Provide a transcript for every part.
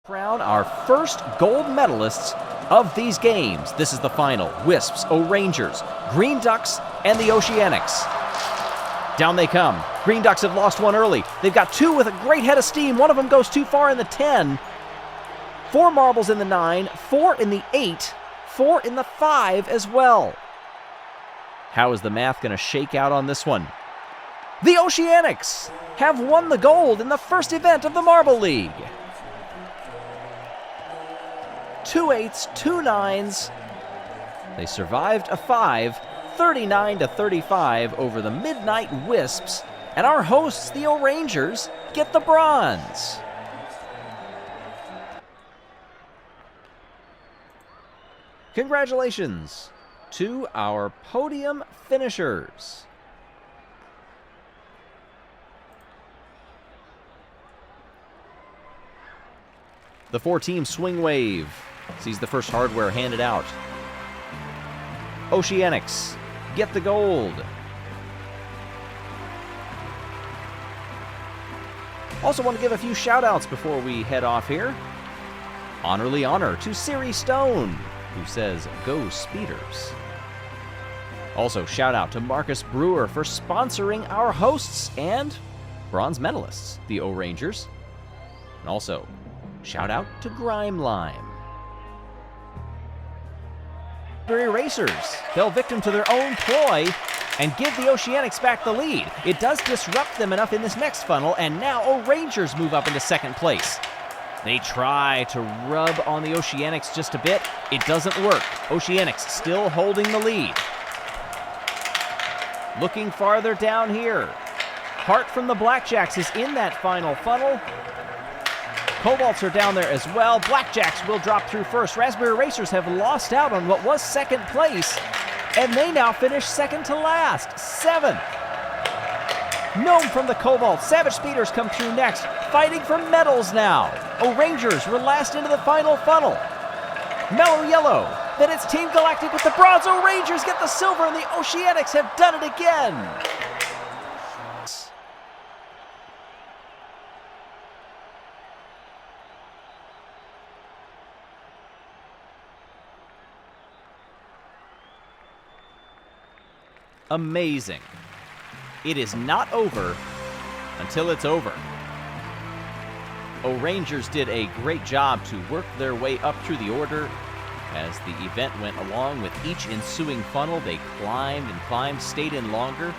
Crown our first gold medalists of these games. This is the final. Wisps, O'Rangers, Green Ducks, and the Oceanics. Down they come. Green Ducks have lost one early. They've got two with a great head of steam. One of them goes too far in the 10. 4 marbles in the 9, 4 in the 8, 4 in the 5 as well. How is the math going to shake out on this one? The Oceanics have won the gold in the first event of the Marble League. 2 8s, 2 9s. They survived a 5, 39-35 over the Midnight Wisps, and our hosts, the O'Rangers, get the bronze. Congratulations to our podium finishers. The 4-team swing wave sees the first hardware handed out. Oceanics get the gold. Also want to give a few shout-outs before we head off here. Honorly honor to Siri Stone, who says, "Go Speeders." Also, shout out to Marcus Brewer for sponsoring our hosts and bronze medalists, the O'Rangers. And also, shout out to Grime Lime. Racers fell victim to their own ploy and give the Oceanics back the lead. It does disrupt them enough in this next funnel, and now O'Rangers move up into second place. They try to rub on the Oceanics just a bit. It doesn't work. Oceanics still holding the lead. Looking farther down here. Hart from the Blackjacks is in that final funnel. Cobalts are down there as well. Blackjacks will drop through first. Raspberry Racers have lost out on what was second place, and they now finish second to last, 7th. Gnome from the Cobalt. Savage Speeders come through next, fighting for medals now. O'Rangers were last into the final funnel. Mellow Yellow. Then it's Team Galactic with the bronze. O'Rangers get the silver, and the Oceanics have done it again. Amazing. It is not over until it's over. O'Rangers did a great job to work their way up through the order. As the event went along with each ensuing funnel, they climbed and climbed, stayed in longer.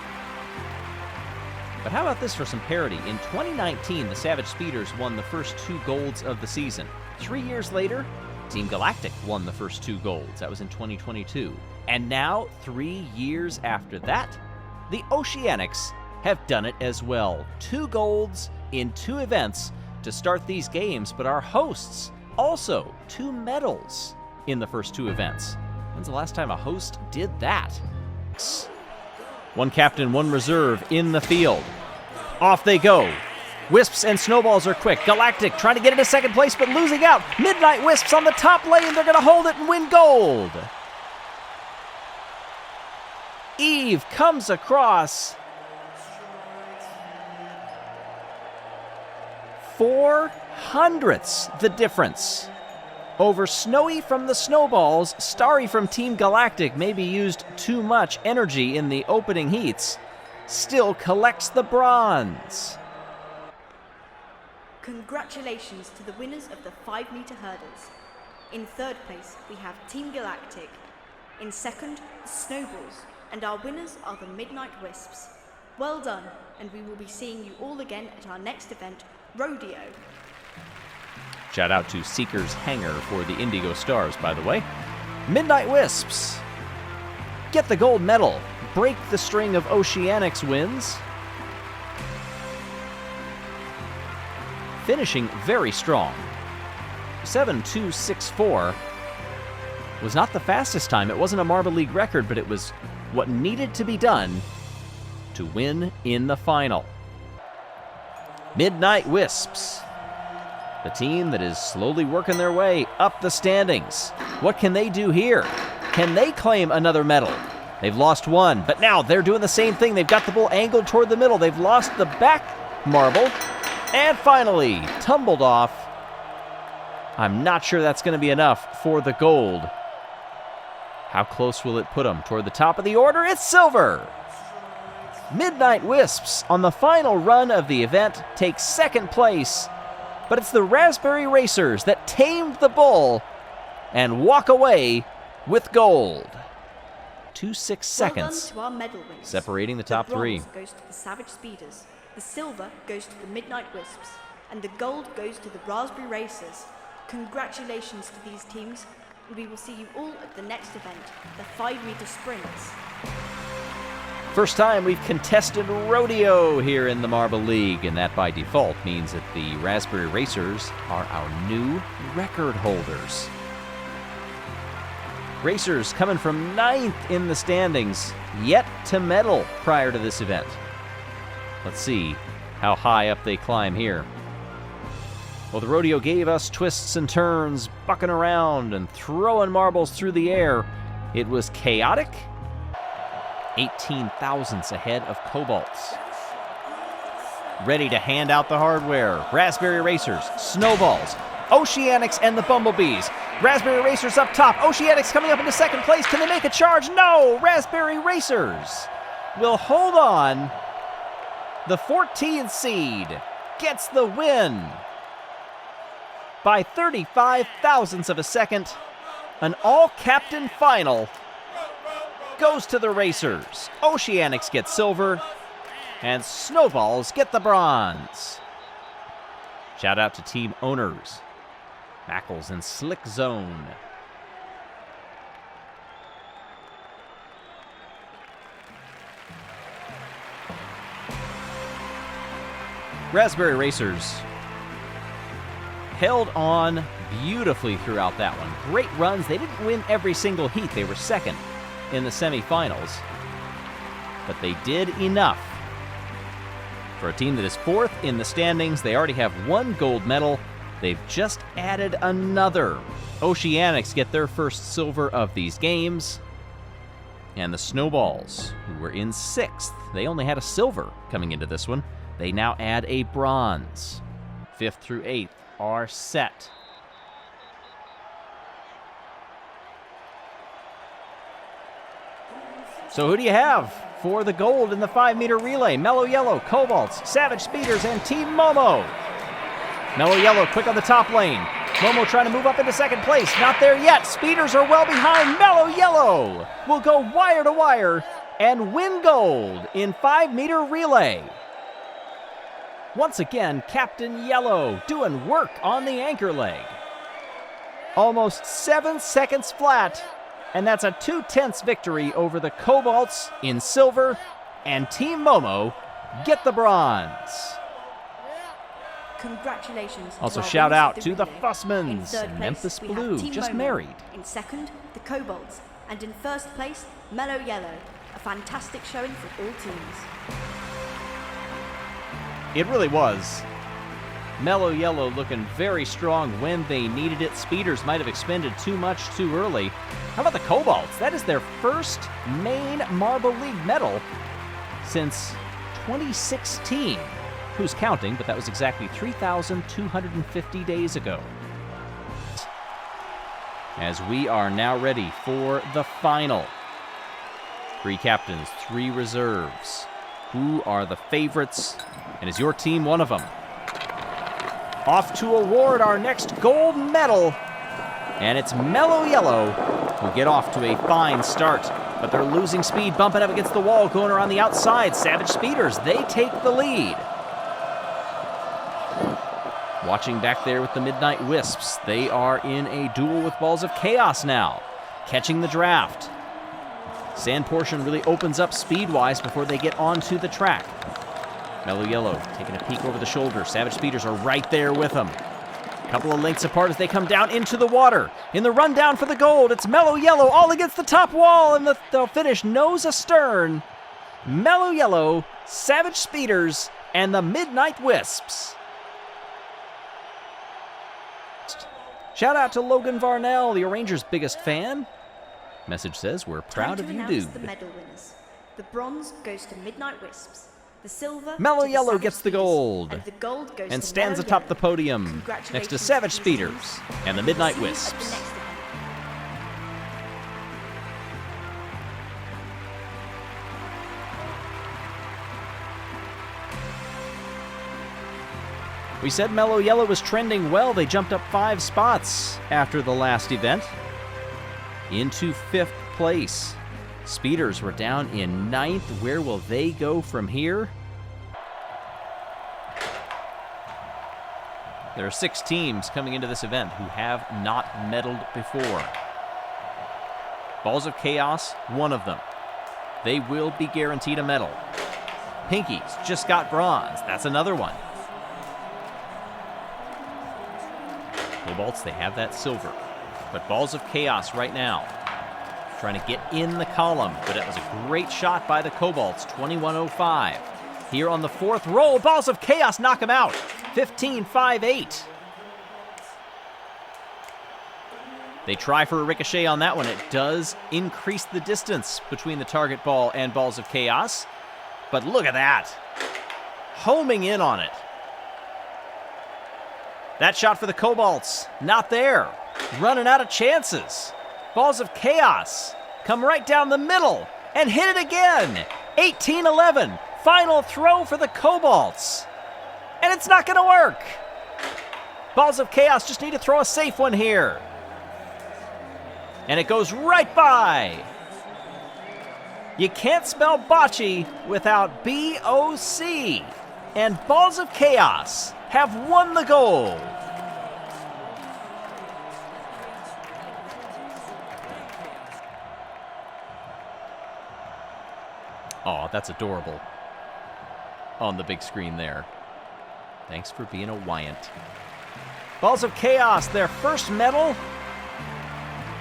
But how about this for some parity? In 2019, the Savage Speeders won the first 2 golds of the season. 3 years later, Team Galactic won the first 2 golds. That was in 2022. And now, 3 years after that, the Oceanics have done it as well. 2 golds in 2 events to start these games, but our hosts also 2 medals in the first 2 events. When's the last time a host did that? 1 captain, 1 reserve in the field. Off they go. Wisps and Snowballs are quick. Galactic trying to get into second place, but losing out. Midnight Wisps on the top lane. They're going to hold it and win gold. Eve comes across. 400ths the difference. Over Snowy from the Snowballs, Starry from Team Galactic maybe used too much energy in the opening heats. Still collects the bronze. Congratulations to the winners of the 5-meter hurdles. In 3rd place, we have Team Galactic. In 2nd, the Snowballs. And our winners are the Midnight Wisps. Well done, and we will be seeing you all again at our next event, Rodeo. Shout out to Seeker's Hangar for the Indigo Stars, by the way. Midnight Wisps get the gold medal, break the string of Oceanics wins. Finishing very strong. 7.264 was not the fastest time. It wasn't a Marble League record, but it was what needed to be done to win in the final. Midnight Wisps, the team that is slowly working their way up the standings. What can they do here? Can they claim another medal? They've lost 1, but now they're doing the same thing. They've got the bull angled toward the middle. They've lost the back marble, and finally tumbled off I'm not sure that's going to be enough for the gold. How close will it put them? Toward the top of the order, it's silver! Midnight Wisps, on the final run of the event, take second place, but it's the Raspberry Racers that tamed the bull and walk away with gold. 2.6 seconds well done to our medal winners. Separating the top three. The bronze goes to the Savage Speeders, the silver goes to the Midnight Wisps, and the gold goes to the Raspberry Racers. Congratulations to these teams, and we will see you all at the next event, the 5-meter sprints. First time we've contested rodeo here in the Marble League, and that by default means that the Raspberry Racers are our new record holders. Racers coming from 9th in the standings, yet to medal prior to this event. Let's see how high up they climb here. Well, the rodeo gave us twists and turns, bucking around and throwing marbles through the air. It was chaotic. 18 thousandths ahead of Cobalts. Ready to hand out the hardware. Raspberry Racers, Snowballs, Oceanics, and the Bumblebees. Raspberry Racers up top. Oceanics coming up into second place. Can they make a charge? No! Raspberry Racers will hold on. The 14th seed gets the win by 35 thousandths of a second. An all-captain final goes to the Racers. Oceanics get silver, and Snowballs get the bronze. Shout out to team owners, Mackles and Slick Zone. Raspberry Racers held on beautifully throughout that one. Great runs. They didn't win every single heat. They were second in the semifinals, but they did enough. For a team that is 4th in the standings, they already have 1 gold medal. They've just added another. Oceanics get their first silver of these games. And the Snowballs, who were in 6th, they only had a silver coming into this one. They now add a bronze. 5th through 8th are set. So who do you have for the gold in the 5-meter relay? Mellow Yellow, Cobalts, Savage Speeders, and Team Momo. Mellow Yellow quick on the top lane. Momo trying to move up into second place. Not there yet. Speeders are well behind. Mellow Yellow will go wire to wire and win gold in 5-meter relay. Once again, Captain Yellow doing work on the anchor leg. Almost 7 seconds flat, and that's a 2/10 victory over the Cobalts in silver, and Team Momo get the bronze. Congratulations. Also, to shout out the to the relay. Fussmans In third and place, Memphis we have Blue, Team just Momo. married. In second, the Cobalts. And in first place, Mellow Yellow. A fantastic showing for all teams. It really was. Mellow Yellow looking very strong when they needed it. Speeders might have expended too much too early. How about the Cobalts? That is their first main Marble League medal since 2016. Who's counting? But that was exactly 3,250 days ago. As we are now ready for the final. 3 captains, 3 reserves. Who are the favorites? And is your team one of them? Off to award our next gold medal. And it's Mellow Yellow who get off to a fine start. But they're losing speed, bumping up against the wall, going around the outside. Savage Speeders, they take the lead. Watching back there with the Midnight Wisps, they are in a duel with Balls of Chaos now. Catching the draft. Sand portion really opens up speed-wise before they get onto the track. Mellow Yellow taking a peek over the shoulder. Savage Speeders are right there with them. A couple of lengths apart as they come down into the water. In the rundown for the gold, it's Mellow Yellow all against the top wall, and they'll finish nose astern. Mellow Yellow, Savage Speeders, and the Midnight Wisps. Shout out to Logan Varnell, the Rangers' biggest fan. Message says, we're proud of you, dude. The medal winners. The bronze goes to Midnight Wisps. The silver Mellow to the Yellow Savage gets the Speeders, gold and the gold goes and to stands Mellow atop Yellow. the podium Congratulations next to Savage to these Speeders teams. and the Midnight See you at the Wisps. next event. We said Mellow Yellow was trending well. They jumped up 5 spots after the last event into 5th place. Speeders were down in 9th. Where will they go from here? There are 6 teams coming into this event who have not medaled before. Balls of Chaos, one of them. They will be guaranteed a medal. Pinkies just got bronze. That's another one. Cobalts, they have that silver. But Balls of Chaos right now, trying to get in the column. But it was a great shot by the Cobalts, 21:05. Here on the 4th roll, Balls of Chaos knock him out, 15:58. They try for a ricochet on that one. It does increase the distance between the target ball and Balls of Chaos. But look at that. Homing in on it. That shot for the Cobalts, not there. Running out of chances. Balls of Chaos come right down the middle and hit it again. 18-11, final throw for the Cobalts. And it's not gonna work. Balls of Chaos just need to throw a safe one here. And it goes right by. You can't spell bocce without B-O-C. And Balls of Chaos have won the gold. Aw, that's adorable. On the big screen there. Thanks for being a Wyant. Balls of Chaos, their first medal.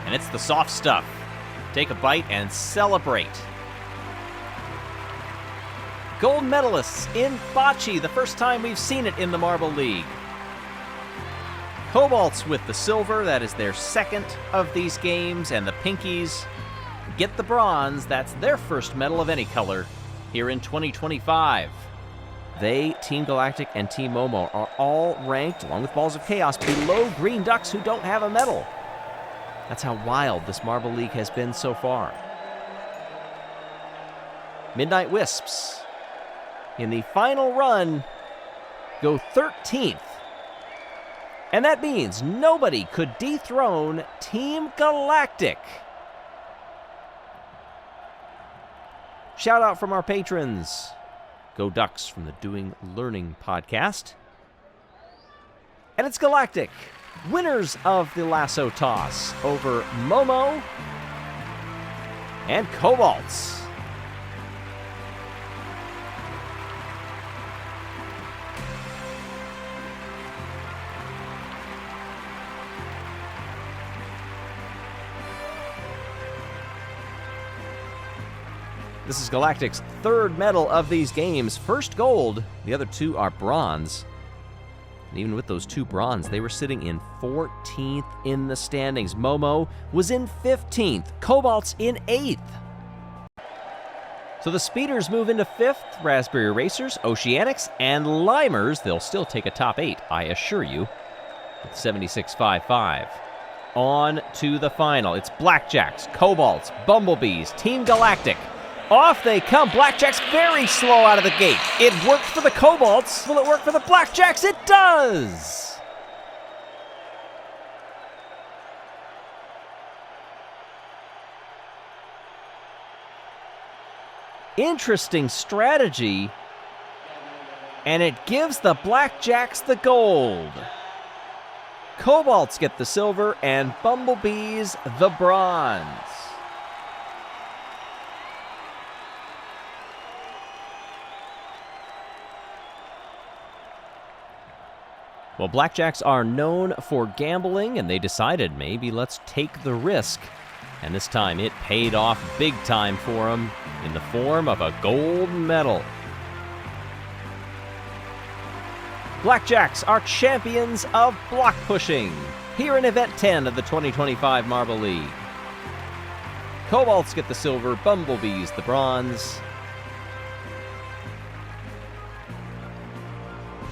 And it's the soft stuff. Take a bite and celebrate. Gold medalists in bocce, the first time we've seen it in the Marble League. Cobalts with the silver, that is their second of these games, and the Pinkies get the bronze, that's their first medal of any color here in 2025. They, Team Galactic and Team Momo, are all ranked, along with Balls of Chaos, below Green Ducks who don't have a medal. That's how wild this Marble League has been so far. Midnight Wisps, in the final run, go 13th. And that means nobody could dethrone Team Galactic. Shout out from our patrons. Go Ducks from the Doing Learning podcast. And it's Galactic, winners of the lasso toss over Momo and Cobalts. This is Galactic's third medal of these games. First gold, the other 2 are bronze. And even with those 2 bronze, they were sitting in 14th in the standings. Momo was in 15th, Cobalts in 8th. So the Speeders move into 5th, Raspberry Racers, Oceanics, and Limers. They'll still take a top 8, I assure you, with 76.55. On to the final. It's Blackjacks, Cobalts, Bumblebees, Team Galactic. Off they come. Blackjack's very slow out of the gate. It worked for the Cobalts. Will it work for the Blackjacks? It does! Interesting strategy. And it gives the Blackjacks the gold. Cobalts get the silver and Bumblebees the bronze. Well, Blackjacks are known for gambling, and they decided maybe let's take the risk. And this time it paid off big time for them in the form of a gold medal. Blackjacks are champions of block pushing here in Event 10 of the 2025 Marble League. Cobalts get the silver, Bumblebees the bronze.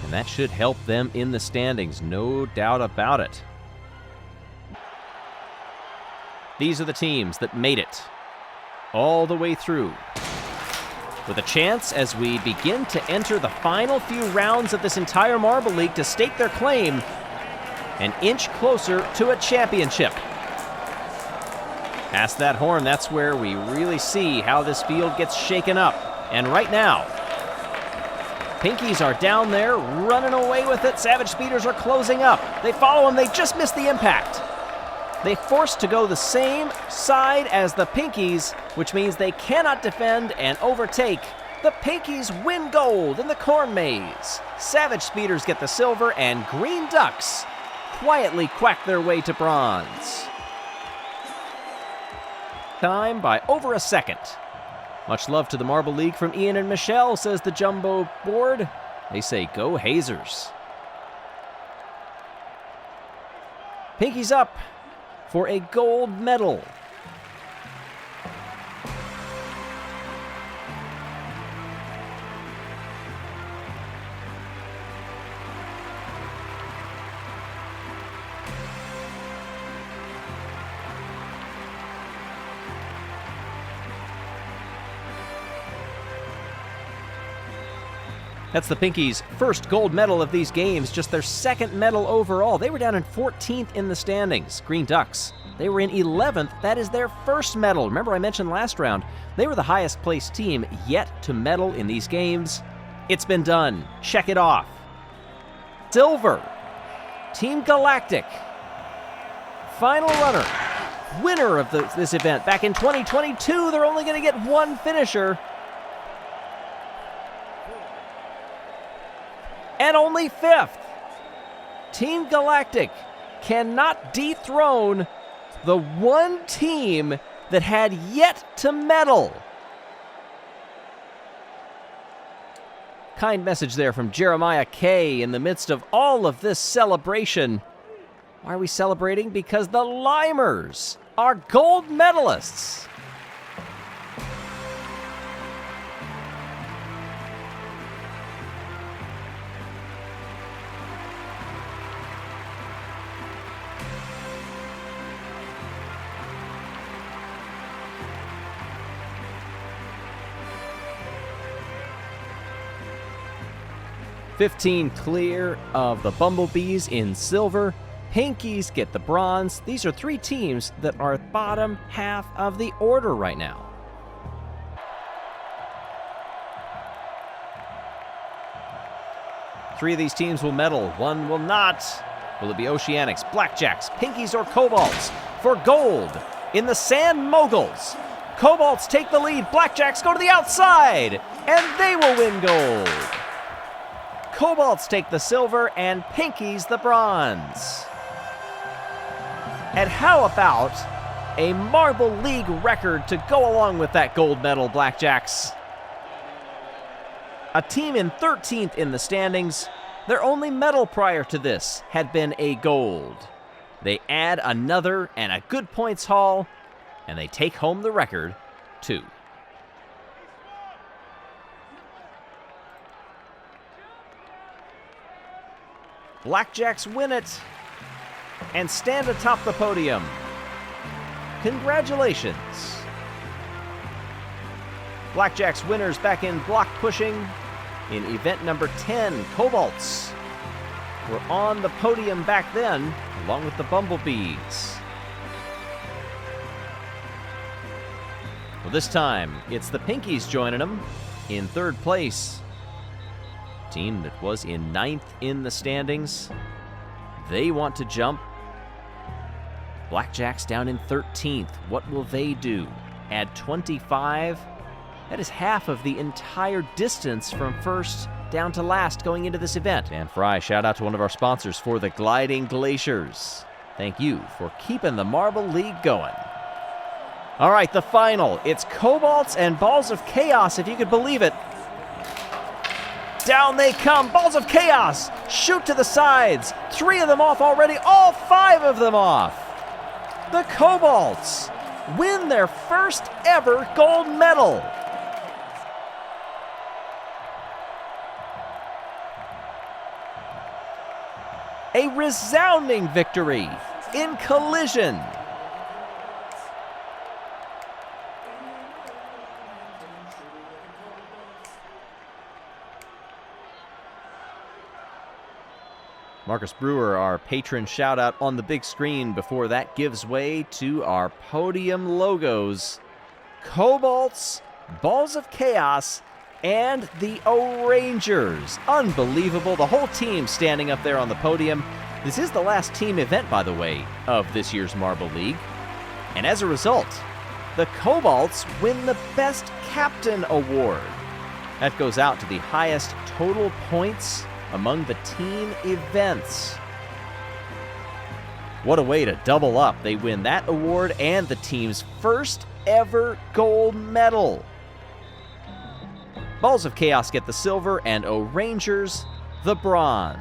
And that should help them in the standings, no doubt about it. These are the teams that made it all the way through, with a chance as we begin to enter the final few rounds of this entire Marble League to stake their claim an inch closer to a championship. Past that horn, that's where we really see how this field gets shaken up. And right now, Pinkies are down there running away with it. Savage Speeders are closing up. They follow them. They just missed the impact. They forced to go the same side as the Pinkies, which means they cannot defend and overtake. The Pinkies win gold in the corn maze. Savage Speeders get the silver, and Green Ducks quietly quack their way to bronze. Time by over a second. Much love to the Marble League from Ian and Michelle, says the Jumbo board. They say, go Hazers. Pinkies up for a gold medal. That's the Pinkies' first gold medal of these games, just their second medal overall. They were down in 14th in the standings. Green Ducks, they were in 11th. That is their first medal. Remember I mentioned last round, they were the highest placed team yet to medal in these games. It's been done. Check it off. Silver, Team Galactic, final runner, winner of this event. Back in 2022, they're only going to get one finisher. And only fifth. Team Galactic cannot dethrone the one team that had yet to medal. Kind message there from Jeremiah K. in the midst of all of this celebration. Why are we celebrating? Because the Limers are gold medalists. $15 clear of the Bumblebees in silver. Pinkies get the bronze. These are three teams that are bottom half of the order right now. Three of these teams will medal, one will not. Will it be Oceanics, Blackjacks, Pinkies, or Cobalts for gold in the Sand Moguls? Cobalts take the lead, Blackjacks go to the outside, and they will win gold. Cobalts take the silver, and Pinkies the bronze. And how about a Marble League record to go along with that gold medal, Blackjacks? A team in 13th in the standings. Their only medal prior to this had been a gold. They add another and a good points haul, and they take home the record, too. Blackjacks win it and stand atop the podium. Congratulations. Blackjacks winners back in block pushing in event number 10. Cobalts were on the podium back then, along with the Bumblebees. Well, this time, it's the Pinkies joining them in third place. Team that was in 9th in the standings. They want to jump. Blackjacks down in 13th. What will they do? Add 25. That is half of the entire distance from first down to last going into this event. And Fry, shout out to one of our sponsors for the Gliding Glaciers. Thank you for keeping the Marble League going. All right, the final. It's Cobalts and Balls of Chaos, if you could believe it. Down they come. Balls of Chaos shoot to the sides. 3 of them off already. All 5 of them off. The Cobalts win their first ever gold medal. A resounding victory in collision. Marcus Brewer, our patron shout-out on the big screen before that gives way to our podium logos. Cobalts, Balls of Chaos, and the O-Rangers. Unbelievable. The whole team standing up there on the podium. This is the last team event, by the way, of this year's Marble League. And as a result, the Cobalts win the Best Captain Award. That goes out to the highest total points among the team events. What a way to double up. They win that award and the team's first ever gold medal. Balls of Chaos get the silver and O-Rangers the bronze.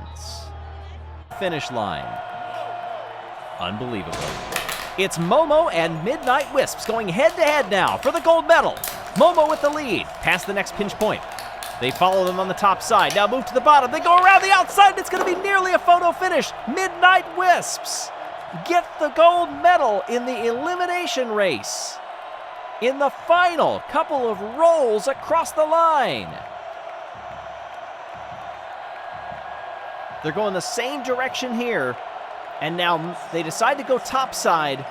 Finish line. Unbelievable. It's Momo and Midnight Wisps going head-to-head now for the gold medal. Momo with the lead, past the next pinch point. They follow them on the top side. Now move to the bottom. They go around the outside, and it's going to be nearly a photo finish. Midnight Wisps get the gold medal in the elimination race. In the final couple of rolls across the line. They're going the same direction here, and now they decide to go topside.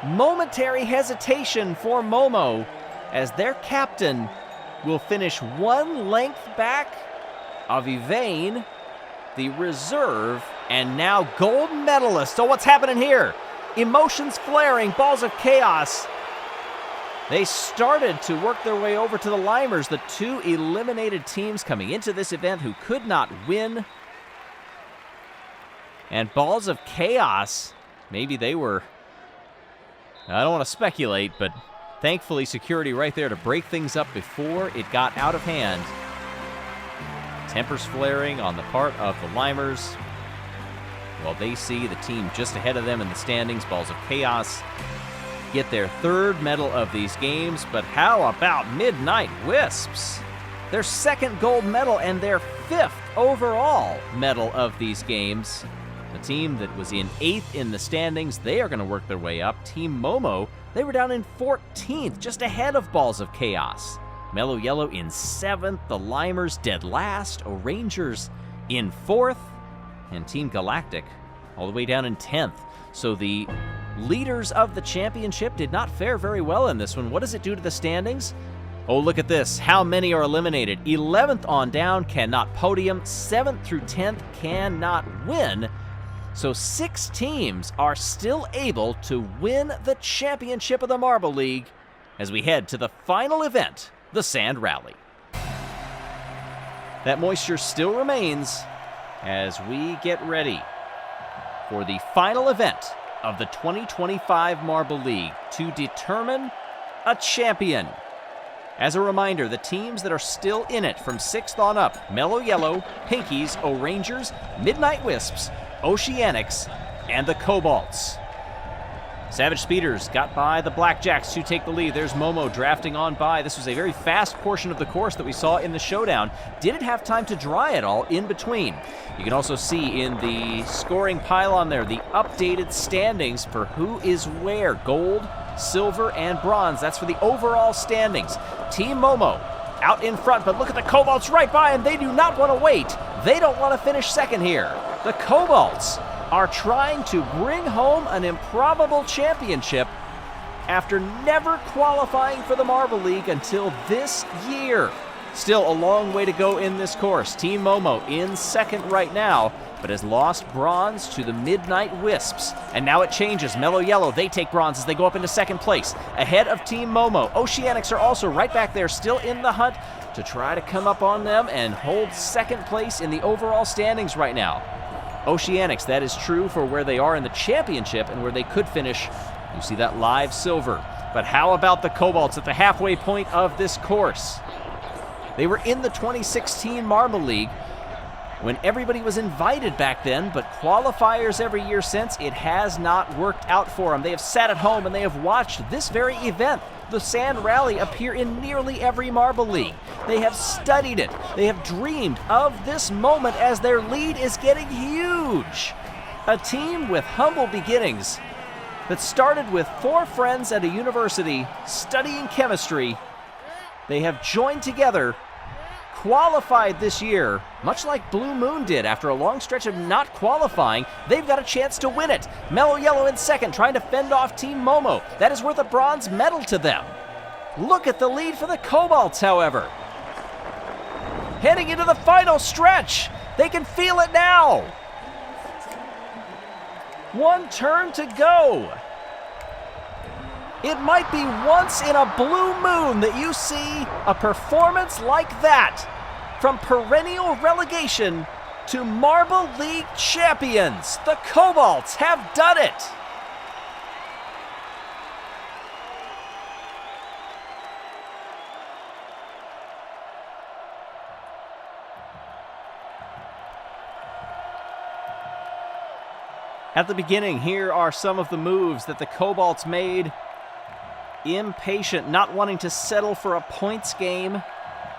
Momentary hesitation for Momo as their captain will finish one length back of Yvain, the reserve, and now gold medalist. So what's happening here? Emotions flaring, Balls of Chaos. They started to work their way over to the Limers, the two eliminated teams coming into this event who could not win. And Balls of Chaos, maybe they were, I don't want to speculate, but thankfully, security right there to break things up before it got out of hand. Tempers flaring on the part of the Limers. While they see the team just ahead of them in the standings, Balls of Chaos get their third medal of these games. But how about Midnight Wisps? Their second gold medal and their fifth overall medal of these games. The team that was in 8th in the standings, they are going to work their way up. Team Momo, they were down in 14th, just ahead of Balls of Chaos. Mellow Yellow in 7th, the Limers dead last, O-Rangers in 4th, and Team Galactic all the way down in 10th. So the leaders of the championship did not fare very well in this one. What does it do to the standings? Oh, look at this. How many are eliminated? 11th on down cannot podium. 7th through 10th cannot win. So 6 teams are still able to win the championship of the Marble League as we head to the final event, the Sand Rally. That moisture still remains as we get ready for the final event of the 2025 Marble League to determine a champion. As a reminder, the teams that are still in it from 6th on up, Mellow Yellow, Pinkies, O-Rangers, Midnight Wisps, Oceanics, and the Cobalts. Savage Speeders got by the Blackjacks to take the lead. There's Momo drafting on by. This was a very fast portion of the course that we saw in the showdown. Didn't have time to dry at all in between. You can also see in the scoring pylon there the updated standings for who is where. Gold, silver, and bronze. That's for the overall standings. Team Momo out in front, but look at the Cobalts right by, and they do not want to wait. They don't want to finish second here. The Cobalts are trying to bring home an improbable championship after never qualifying for the Marble League until this year. Still a long way to go in this course. Team Momo in second right now, but has lost bronze to the Midnight Wisps. And now it changes. Mellow Yellow, they take bronze as they go up into second place, ahead of Team Momo. Oceanics are also right back there, still in the hunt to try to come up on them and hold second place in the overall standings right now. Oceanics, that is true for where they are in the championship and where they could finish. You see that live silver. But how about the Cobalts at the halfway point of this course? They were in the 2016 Marble League when everybody was invited back then, but qualifiers every year since, it has not worked out for them. They have sat at home and they have watched this very event, the Sand Rally, appear in nearly every Marble League. They have studied it. They have dreamed of this moment as their lead is getting huge. A team with humble beginnings that started with 4 friends at a university studying chemistry. They have joined together, qualified this year, much like Blue Moon did after a long stretch of not qualifying. They've got a chance to win it. Mellow Yellow in second, trying to fend off Team Momo. That is worth a bronze medal to them. Look at the lead for the Cobalts, however. Heading into the final stretch. They can feel it now. 1 turn to go. It might be once in a blue moon that you see a performance like that. From perennial relegation to Marble League champions, the Cobalts have done it. At the beginning, here are some of the moves that the Cobalts made. Impatient, not wanting to settle for a points game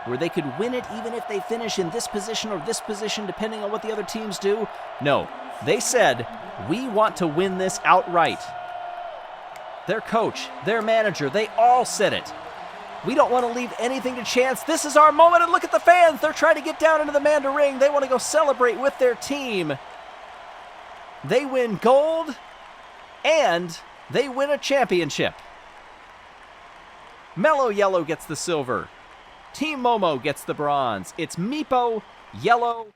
where they could win it even if they finish in this position or this position, depending on what the other teams do. No, they said, we want to win this outright. Their coach, their manager, they all said it. We don't want to leave anything to chance. This is our moment, and look at the fans. They're trying to get down into the Manda Ring. They want to go celebrate with their team. They win gold, and they win a championship. Mellow Yellow gets the silver. Team Momo gets the bronze. It's Meepo, Yellow,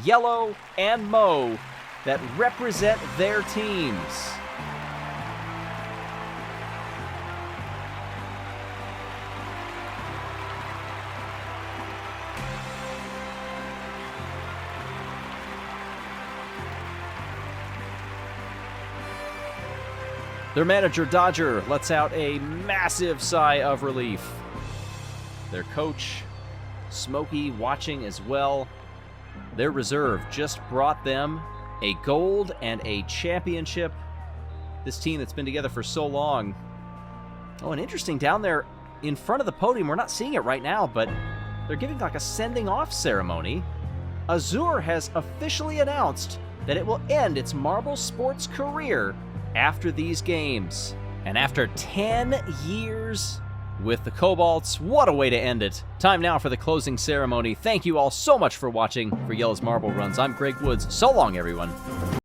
Yellow, and Mo that represent their teams. Their manager, Dodger, lets out a massive sigh of relief. Their coach, Smokey, watching as well. Their reserve just brought them a gold and a championship. This team that's been together for so long. Oh, and interesting, down there in front of the podium, we're not seeing it right now, but they're giving like a sending off ceremony. Azure has officially announced that it will end its marble sports career after these games. And after 10 years with the Cobalts, what a way to end it. Time now for the closing ceremony. Thank you all so much for watching. For Yellow's Marble Runs, I'm Greg Woods. So long, everyone.